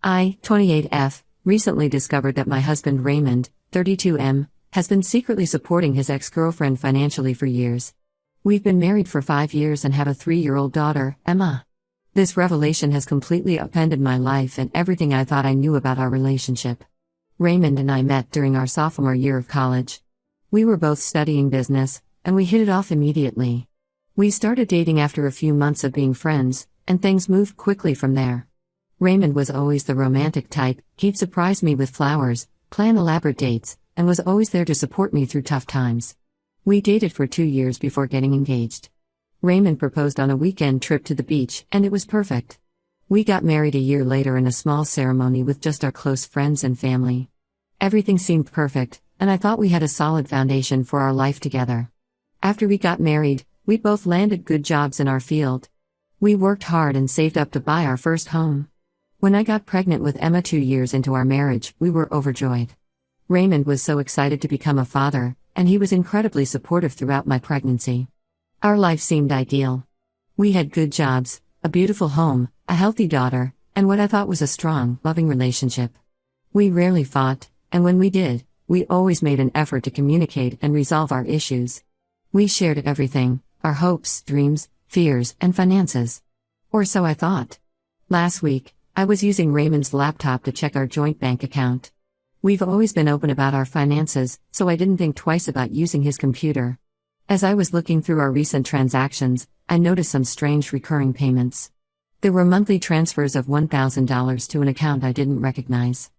I, 28F, recently discovered that my husband Raymond, 32M, has been secretly supporting his ex-girlfriend financially for years. We've been married for 5 years and have a 3-year-old daughter, Emma. This revelation has completely upended my life and everything I thought I knew about our relationship. Raymond and I met during our sophomore year of college. We were both studying business, and we hit it off immediately. We started dating after a few months of being friends, and things moved quickly from there. Raymond was always the romantic type. He'd surprise me with flowers, plan elaborate dates, and was always there to support me through tough times. We dated for 2 years before getting engaged. Raymond proposed on a weekend trip to the beach, and it was perfect. We got married a year later in a small ceremony with just our close friends and family. Everything seemed perfect, and I thought we had a solid foundation for our life together. After we got married, we both landed good jobs in our field. We worked hard and saved up to buy our first home. When I got pregnant with Emma 2 years into our marriage, we were overjoyed. Raymond was so excited to become a father, and he was incredibly supportive throughout my pregnancy. Our life seemed ideal. We had good jobs, a beautiful home, a healthy daughter, and what I thought was a strong, loving relationship. We rarely fought, and when we did, we always made an effort to communicate and resolve our issues. We shared everything, our hopes, dreams, fears, and finances. Or so I thought. Last week, I was using Raymond's laptop to check our joint bank account. We've always been open about our finances, so I didn't think twice about using his computer. As I was looking through our recent transactions, I noticed some strange recurring payments. There were monthly transfers of $1,000 to an account I didn't recognize.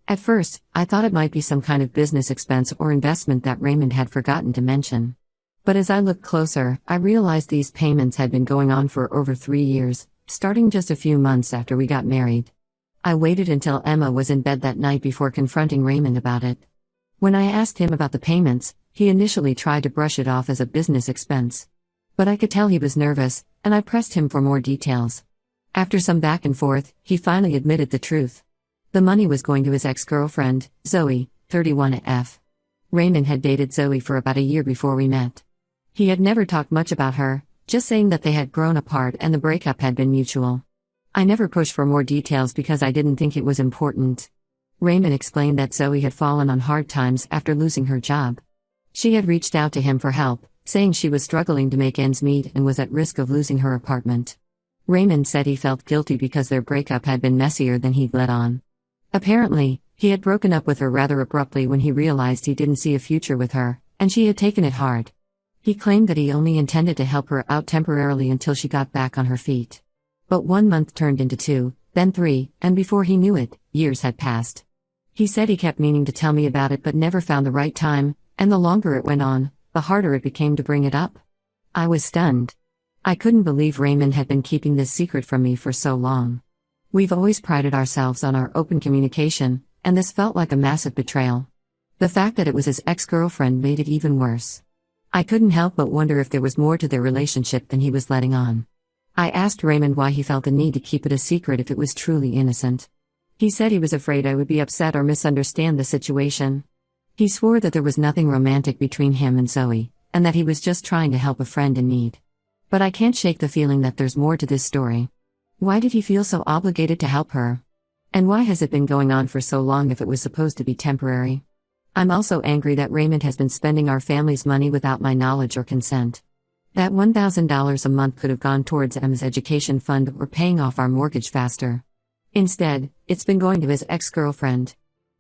At first, I thought it might be some kind of business expense or investment that Raymond had forgotten to mention. But as I looked closer, I realized these payments had been going on for over 3 years, starting just a few months after we got married. I waited until Emma was in bed that night before confronting Raymond about it. When I asked him about the payments, he initially tried to brush it off as a business expense. But I could tell he was nervous, and I pressed him for more details. After some back and forth, he finally admitted the truth. The money was going to his ex-girlfriend, Zoe, 31F. Raymond had dated Zoe for about a year before we met. He had never talked much about her, just saying that they had grown apart and the breakup had been mutual. I never pushed for more details because I didn't think it was important. Raymond explained that Zoe had fallen on hard times after losing her job. She had reached out to him for help, saying she was struggling to make ends meet and was at risk of losing her apartment. Raymond said he felt guilty because their breakup had been messier than he'd let on. Apparently, he had broken up with her rather abruptly when he realized he didn't see a future with her, and she had taken it hard. He claimed that he only intended to help her out temporarily until she got back on her feet. But 1 month turned into 2, then 3, and before he knew it, years had passed. He said he kept meaning to tell me about it but never found the right time, and the longer it went on, the harder it became to bring it up. I was stunned. I couldn't believe Raymond had been keeping this secret from me for so long. We've always prided ourselves on our open communication, and this felt like a massive betrayal. The fact that it was his ex-girlfriend made it even worse. I couldn't help but wonder if there was more to their relationship than he was letting on. I asked Raymond why he felt the need to keep it a secret if it was truly innocent. He said he was afraid I would be upset or misunderstand the situation. He swore that there was nothing romantic between him and Zoe, and that he was just trying to help a friend in need. But I can't shake the feeling that there's more to this story. Why did he feel so obligated to help her? And why has it been going on for so long if it was supposed to be temporary? I'm also angry that Raymond has been spending our family's money without my knowledge or consent. That $1,000 a month could have gone towards Emma's education fund or paying off our mortgage faster. Instead, it's been going to his ex-girlfriend.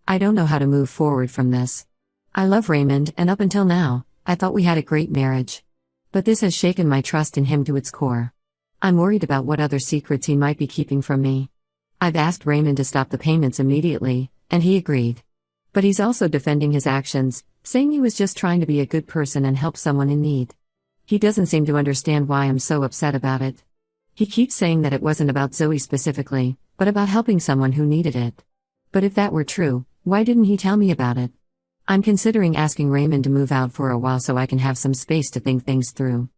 I don't know how to move forward from this. I love Raymond, and up until now, I thought we had a great marriage. But this has shaken my trust in him to its core. I'm worried about what other secrets he might be keeping from me. I've asked Raymond to stop the payments immediately, and he agreed. But he's also defending his actions, saying he was just trying to be a good person and help someone in need. He doesn't seem to understand why I'm so upset about it. He keeps saying that it wasn't about Zoe specifically, but about helping someone who needed it. But if that were true, why didn't he tell me about it? I'm considering asking Raymond to move out for a while so I can have some space to think things through.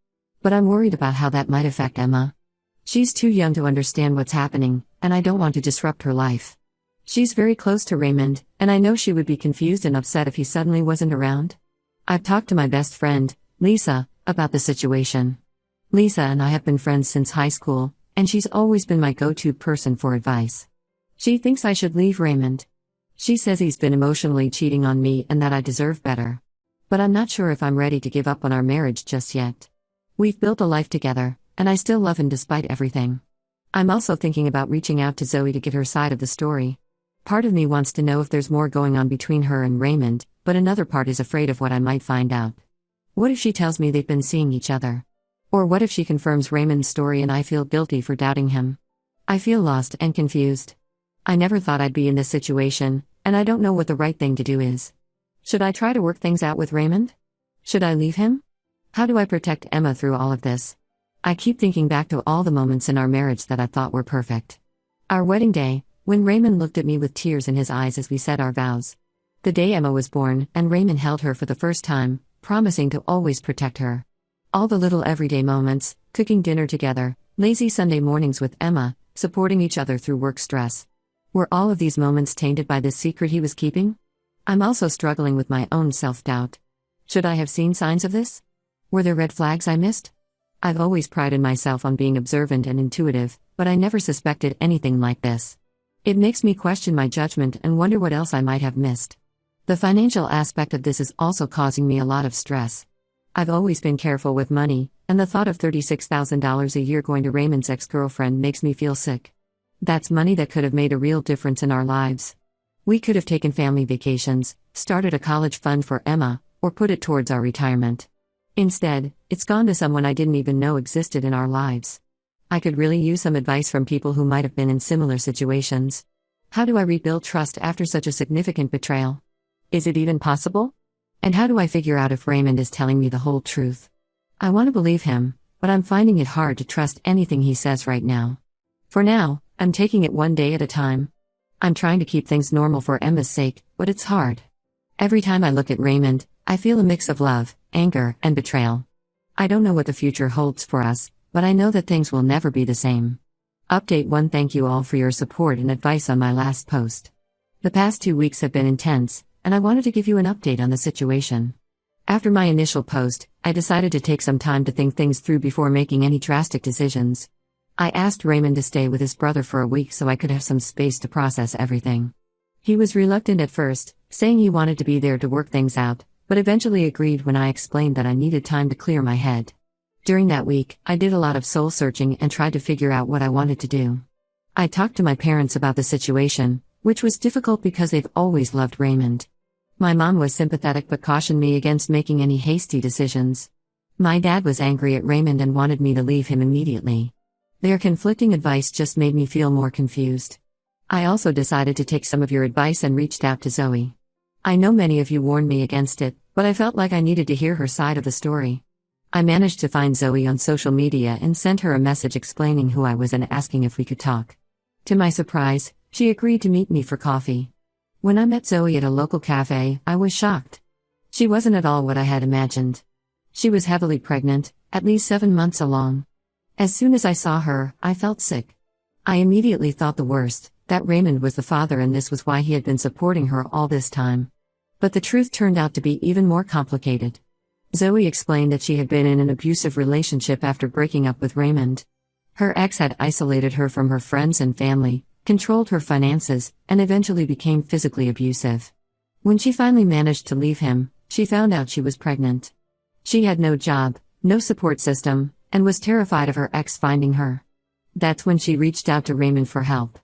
But I'm worried about how that might affect Emma. She's too young to understand what's happening, and I don't want to disrupt her life. She's very close to Raymond, and I know she would be confused and upset if he suddenly wasn't around. I've talked to my best friend, Lisa, about the situation. Lisa and I have been friends since high school, and she's always been my go-to person for advice. She thinks I should leave Raymond. She says he's been emotionally cheating on me and that I deserve better. But I'm not sure if I'm ready to give up on our marriage just yet. We've built a life together, and I still love him despite everything. I'm also thinking about reaching out to Zoe to get her side of the story. Part of me wants to know if there's more going on between her and Raymond, but another part is afraid of what I might find out. What if she tells me they've been seeing each other? Or what if she confirms Raymond's story and I feel guilty for doubting him? I feel lost and confused. I never thought I'd be in this situation, and I don't know what the right thing to do is. Should I try to work things out with Raymond? Should I leave him? How do I protect Emma through all of this? I keep thinking back to all the moments in our marriage that I thought were perfect. Our wedding day, when Raymond looked at me with tears in his eyes as we said our vows. The day Emma was born, and Raymond held her for the first time, promising to always protect her. All the little everyday moments, cooking dinner together, lazy Sunday mornings with Emma, supporting each other through work stress. Were all of these moments tainted by this secret he was keeping? I'm also struggling with my own self-doubt. Should I have seen signs of this? Were there red flags I missed? I've always prided myself on being observant and intuitive, but I never suspected anything like this. It makes me question my judgment and wonder what else I might have missed. The financial aspect of this is also causing me a lot of stress. I've always been careful with money, and the thought of $36,000 a year going to Raymond's ex-girlfriend makes me feel sick. That's money that could have made a real difference in our lives. We could have taken family vacations, started a college fund for Emma, or put it towards our retirement. Instead, it's gone to someone I didn't even know existed in our lives. I could really use some advice from people who might have been in similar situations. How do I rebuild trust after such a significant betrayal? Is it even possible? And how do I figure out if Raymond is telling me the whole truth? I want to believe him, but I'm finding it hard to trust anything he says right now. For now, I'm taking it one day at a time. I'm trying to keep things normal for Emma's sake, but it's hard. Every time I look at Raymond, I feel a mix of love, anger, and betrayal. I don't know what the future holds for us, but I know that things will never be the same. Update 1. Thank you all for your support and advice on my last post. The past 2 weeks have been intense, and I wanted to give you an update on the situation. After my initial post, I decided to take some time to think things through before making any drastic decisions. I asked Raymond to stay with his brother for a week so I could have some space to process everything. He was reluctant at first, saying he wanted to be there to work things out, but eventually agreed when I explained that I needed time to clear my head. During that week, I did a lot of soul-searching and tried to figure out what I wanted to do. I talked to my parents about the situation, which was difficult because they've always loved Raymond. My mom was sympathetic but cautioned me against making any hasty decisions. My dad was angry at Raymond and wanted me to leave him immediately. Their conflicting advice just made me feel more confused. I also decided to take some of your advice and reached out to Zoe. I know many of you warned me against it, but I felt like I needed to hear her side of the story. I managed to find Zoe on social media and sent her a message explaining who I was and asking if we could talk. To my surprise, she agreed to meet me for coffee. When I met Zoe at a local cafe, I was shocked. She wasn't at all what I had imagined. She was heavily pregnant, at least 7 months along. As soon as I saw her, I felt sick. I immediately thought the worst, that Raymond was the father and this was why he had been supporting her all this time. But the truth turned out to be even more complicated. Zoe explained that she had been in an abusive relationship after breaking up with Raymond. Her ex had isolated her from her friends and family, controlled her finances, and eventually became physically abusive. When she finally managed to leave him, she found out she was pregnant. She had no job, no support system, and was terrified of her ex finding her. That's when she reached out to Raymond for help.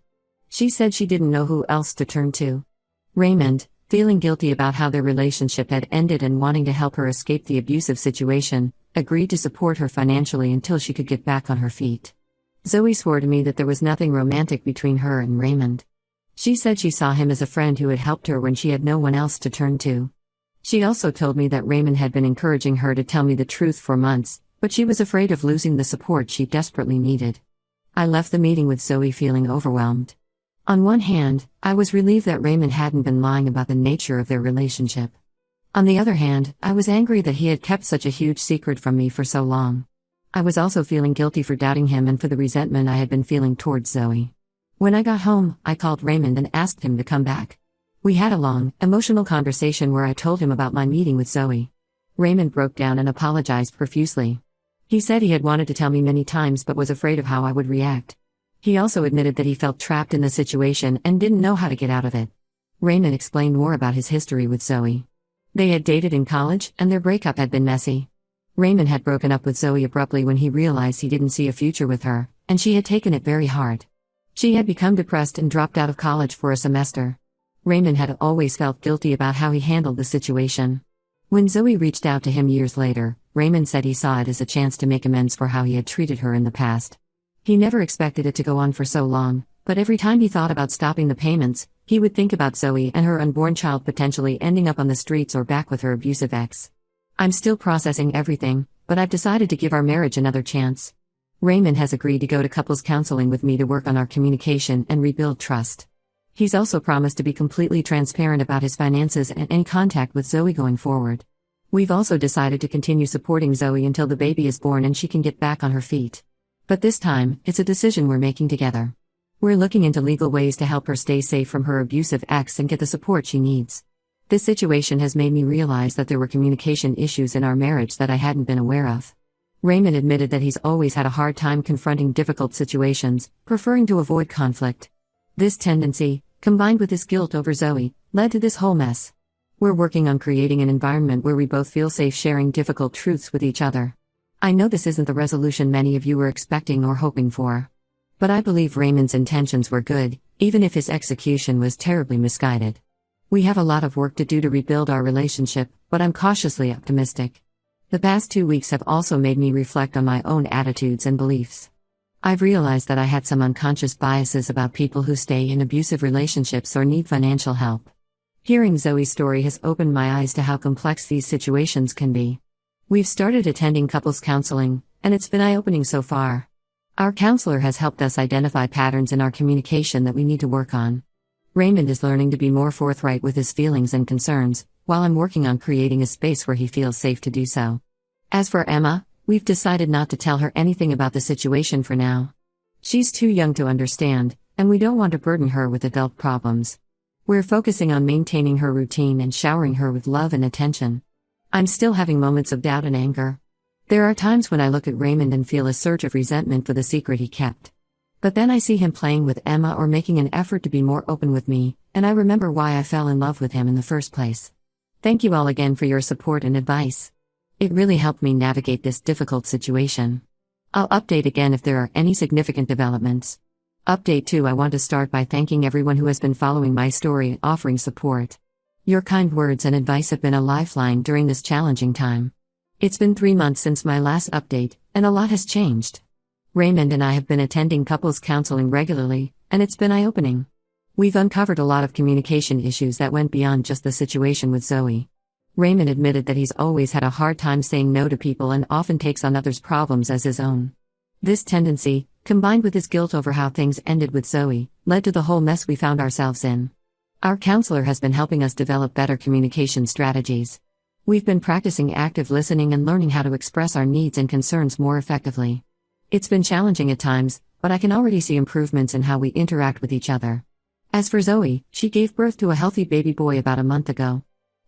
She said she didn't know who else to turn to. Raymond, feeling guilty about how their relationship had ended and wanting to help her escape the abusive situation, agreed to support her financially until she could get back on her feet. Zoe swore to me that there was nothing romantic between her and Raymond. She said she saw him as a friend who had helped her when she had no one else to turn to. She also told me that Raymond had been encouraging her to tell me the truth for months, but she was afraid of losing the support she desperately needed. I left the meeting with Zoe feeling overwhelmed. On one hand, I was relieved that Raymond hadn't been lying about the nature of their relationship. On the other hand, I was angry that he had kept such a huge secret from me for so long. I was also feeling guilty for doubting him and for the resentment I had been feeling towards Zoe. When I got home, I called Raymond and asked him to come back. We had a long, emotional conversation where I told him about my meeting with Zoe. Raymond broke down and apologized profusely. He said he had wanted to tell me many times but was afraid of how I would react. He also admitted that he felt trapped in the situation and didn't know how to get out of it. Raymond explained more about his history with Zoe. They had dated in college, and their breakup had been messy. Raymond had broken up with Zoe abruptly when he realized he didn't see a future with her, and she had taken it very hard. She had become depressed and dropped out of college for a semester. Raymond had always felt guilty about how he handled the situation. When Zoe reached out to him years later, Raymond said he saw it as a chance to make amends for how he had treated her in the past. He never expected it to go on for so long, but every time he thought about stopping the payments, he would think about Zoe and her unborn child potentially ending up on the streets or back with her abusive ex. I'm still processing everything, but I've decided to give our marriage another chance. Raymond has agreed to go to couples counseling with me to work on our communication and rebuild trust. He's also promised to be completely transparent about his finances and any contact with Zoe going forward. We've also decided to continue supporting Zoe until the baby is born and she can get back on her feet. But this time, it's a decision we're making together. We're looking into legal ways to help her stay safe from her abusive ex and get the support she needs. This situation has made me realize that there were communication issues in our marriage that I hadn't been aware of. Raymond admitted that he's always had a hard time confronting difficult situations, preferring to avoid conflict. This tendency, combined with his guilt over Zoe, led to this whole mess. We're working on creating an environment where we both feel safe sharing difficult truths with each other. I know this isn't the resolution many of you were expecting or hoping for. But I believe Raymond's intentions were good, even if his execution was terribly misguided. We have a lot of work to do to rebuild our relationship, but I'm cautiously optimistic. The past 2 weeks have also made me reflect on my own attitudes and beliefs. I've realized that I had some unconscious biases about people who stay in abusive relationships or need financial help. Hearing Zoe's story has opened my eyes to how complex these situations can be. We've started attending couples counseling, and it's been eye-opening so far. Our counselor has helped us identify patterns in our communication that we need to work on. Raymond is learning to be more forthright with his feelings and concerns, while I'm working on creating a space where he feels safe to do so. As for Emma, we've decided not to tell her anything about the situation for now. She's too young to understand, and we don't want to burden her with adult problems. We're focusing on maintaining her routine and showering her with love and attention. I'm still having moments of doubt and anger. There are times when I look at Raymond and feel a surge of resentment for the secret he kept. But then I see him playing with Emma or making an effort to be more open with me, and I remember why I fell in love with him in the first place. Thank you all again for your support and advice. It really helped me navigate this difficult situation. I'll update again if there are any significant developments. Update 2: I want to start by thanking everyone who has been following my story and offering support. Your kind words and advice have been a lifeline during this challenging time. It's been 3 months since my last update, and a lot has changed. Raymond and I have been attending couples counseling regularly, and it's been eye-opening. We've uncovered a lot of communication issues that went beyond just the situation with Zoe. Raymond admitted that he's always had a hard time saying no to people and often takes on others' problems as his own. This tendency, combined with his guilt over how things ended with Zoe, led to the whole mess we found ourselves in. Our counselor has been helping us develop better communication strategies. We've been practicing active listening and learning how to express our needs and concerns more effectively. It's been challenging at times, but I can already see improvements in how we interact with each other. As for Zoe, she gave birth to a healthy baby boy about a month ago.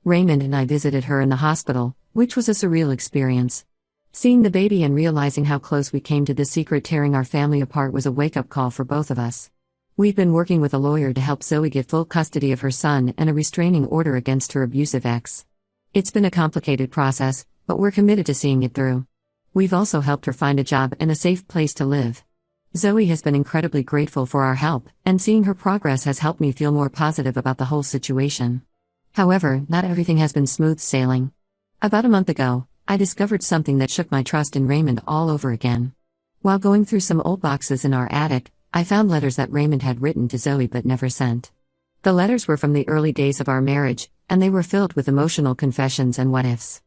Raymond and I visited her in the hospital, which was a surreal experience. Seeing the baby and realizing how close we came to the secret tearing our family apart was a wake-up call for both of us. We've been working with a lawyer to help Zoe get full custody of her son and a restraining order against her abusive ex. It's been a complicated process, but we're committed to seeing it through. We've also helped her find a job and a safe place to live. Zoe has been incredibly grateful for our help, and seeing her progress has helped me feel more positive about the whole situation. However, not everything has been smooth sailing. About a month ago, I discovered something that shook my trust in Raymond all over again. While going through some old boxes in our attic, I found letters that Raymond had written to Zoe but never sent. The letters were from the early days of our marriage, and they were filled with emotional confessions and what-ifs.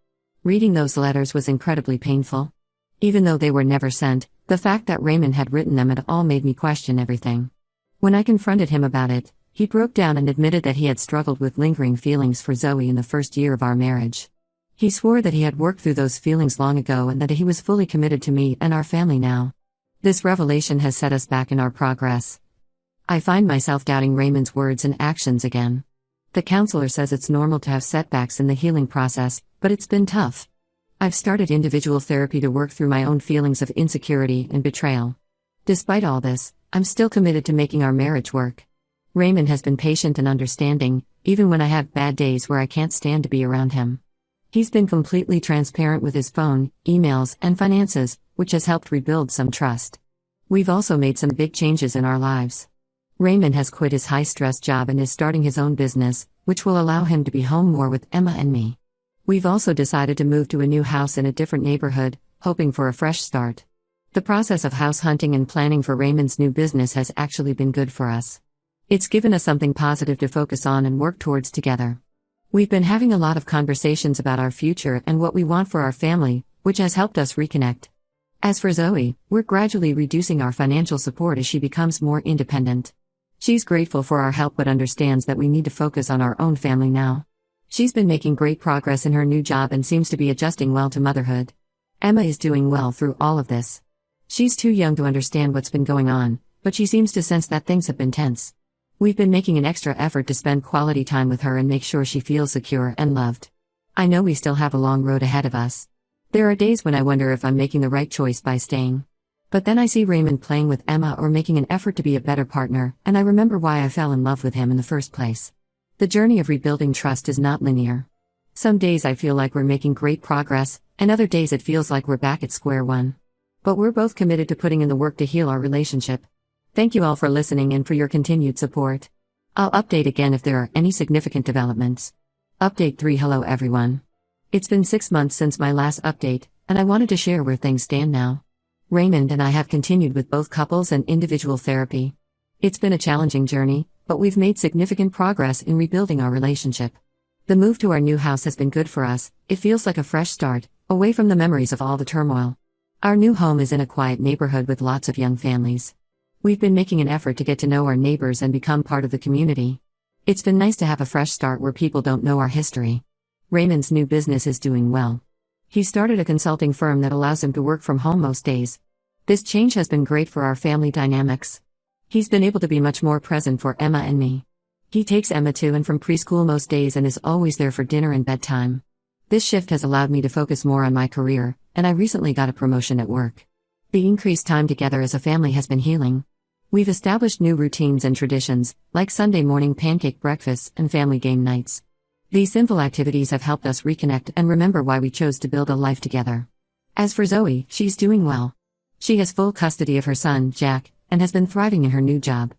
Reading those letters was incredibly painful. Even though they were never sent, the fact that Raymond had written them at all made me question everything. When I confronted him about it, he broke down and admitted that he had struggled with lingering feelings for Zoe in the first year of our marriage. He swore that he had worked through those feelings long ago and that he was fully committed to me and our family now. This revelation has set us back in our progress. I find myself doubting Raymond's words and actions again. The counselor says it's normal to have setbacks in the healing process, but it's been tough. I've started individual therapy to work through my own feelings of insecurity and betrayal. Despite all this, I'm still committed to making our marriage work. Raymond has been patient and understanding, even when I have bad days where I can't stand to be around him. He's been completely transparent with his phone, emails, and finances, which has helped rebuild some trust. We've also made some big changes in our lives. Raymond has quit his high-stress job and is starting his own business, which will allow him to be home more with Emma and me. We've also decided to move to a new house in a different neighborhood, hoping for a fresh start. The process of house hunting and planning for Raymond's new business has actually been good for us. It's given us something positive to focus on and work towards together. We've been having a lot of conversations about our future and what we want for our family, which has helped us reconnect. As for Zoe, we're gradually reducing our financial support as she becomes more independent. She's grateful for our help but understands that we need to focus on our own family now. She's been making great progress in her new job and seems to be adjusting well to motherhood. Emma is doing well through all of this. She's too young to understand what's been going on, but she seems to sense that things have been tense. We've been making an extra effort to spend quality time with her and make sure she feels secure and loved. I know we still have a long road ahead of us. There are days when I wonder if I'm making the right choice by staying. But then I see Raymond playing with Emma or making an effort to be a better partner, and I remember why I fell in love with him in the first place. The journey of rebuilding trust is not linear. Some days I feel like we're making great progress, and other days it feels like we're back at square one. But we're both committed to putting in the work to heal our relationship. Thank you all for listening and for your continued support. I'll update again if there are any significant developments. Update 3. Hello everyone. It's been 6 months since my last update, and I wanted to share where things stand now. Raymond and I have continued with both couples and individual therapy. It's been a challenging journey, but we've made significant progress in rebuilding our relationship. The move to our new house has been good for us. It feels like a fresh start, away from the memories of all the turmoil. Our new home is in a quiet neighborhood with lots of young families. We've been making an effort to get to know our neighbors and become part of the community. It's been nice to have a fresh start where people don't know our history. Raymond's new business is doing well. He started a consulting firm that allows him to work from home most days. This change has been great for our family dynamics. He's been able to be much more present for Emma and me. He takes Emma to and from preschool most days and is always there for dinner and bedtime. This shift has allowed me to focus more on my career, and I recently got a promotion at work. The increased time together as a family has been healing. We've established new routines and traditions, like Sunday morning pancake breakfasts and family game nights. These simple activities have helped us reconnect and remember why we chose to build a life together. As for Zoe, she's doing well. She has full custody of her son, Jack, and has been thriving in her new job.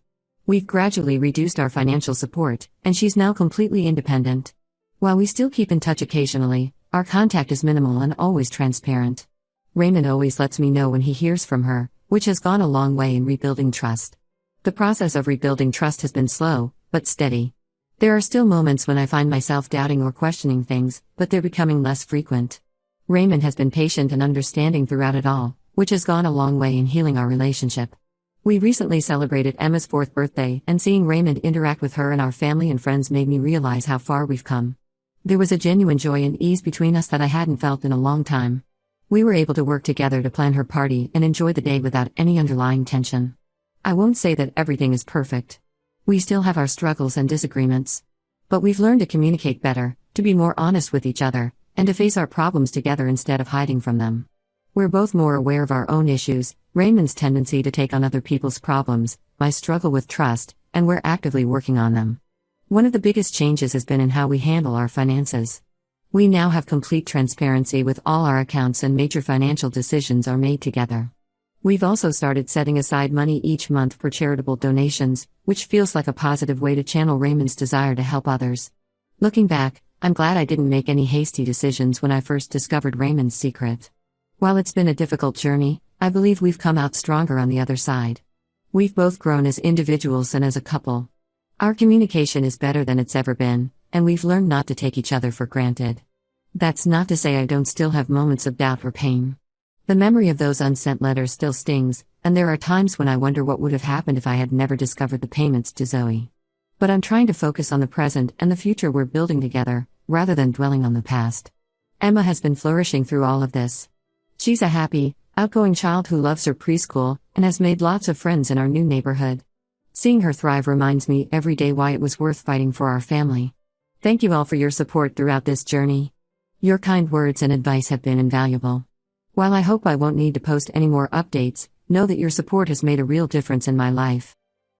We've gradually reduced our financial support, and she's now completely independent. While we still keep in touch occasionally, our contact is minimal and always transparent. Raymond always lets me know when he hears from her, which has gone a long way in rebuilding trust. The process of rebuilding trust has been slow, but steady. There are still moments when I find myself doubting or questioning things, but they're becoming less frequent. Raymond has been patient and understanding throughout it all, which has gone a long way in healing our relationship. We recently celebrated Emma's 4th birthday, and seeing Raymond interact with her and our family and friends made me realize how far we've come. There was a genuine joy and ease between us that I hadn't felt in a long time. We were able to work together to plan her party and enjoy the day without any underlying tension. I won't say that everything is perfect. We still have our struggles and disagreements. But we've learned to communicate better, to be more honest with each other, and to face our problems together instead of hiding from them. We're both more aware of our own issues, Raymond's tendency to take on other people's problems, my struggle with trust, and we're actively working on them. One of the biggest changes has been in how we handle our finances. We now have complete transparency with all our accounts and major financial decisions are made together. We've also started setting aside money each month for charitable donations, which feels like a positive way to channel Raymond's desire to help others. Looking back, I'm glad I didn't make any hasty decisions when I first discovered Raymond's secret. While it's been a difficult journey, I believe we've come out stronger on the other side. We've both grown as individuals and as a couple. Our communication is better than it's ever been, and we've learned not to take each other for granted. That's not to say I don't still have moments of doubt or pain. The memory of those unsent letters still stings, and there are times when I wonder what would have happened if I had never discovered the payments to Zoe. But I'm trying to focus on the present and the future we're building together, rather than dwelling on the past. Emma has been flourishing through all of this. She's a happy, outgoing child who loves her preschool, and has made lots of friends in our new neighborhood. Seeing her thrive reminds me every day why it was worth fighting for our family. Thank you all for your support throughout this journey. Your kind words and advice have been invaluable. While I hope I won't need to post any more updates, Know that your support has made a real difference in my life.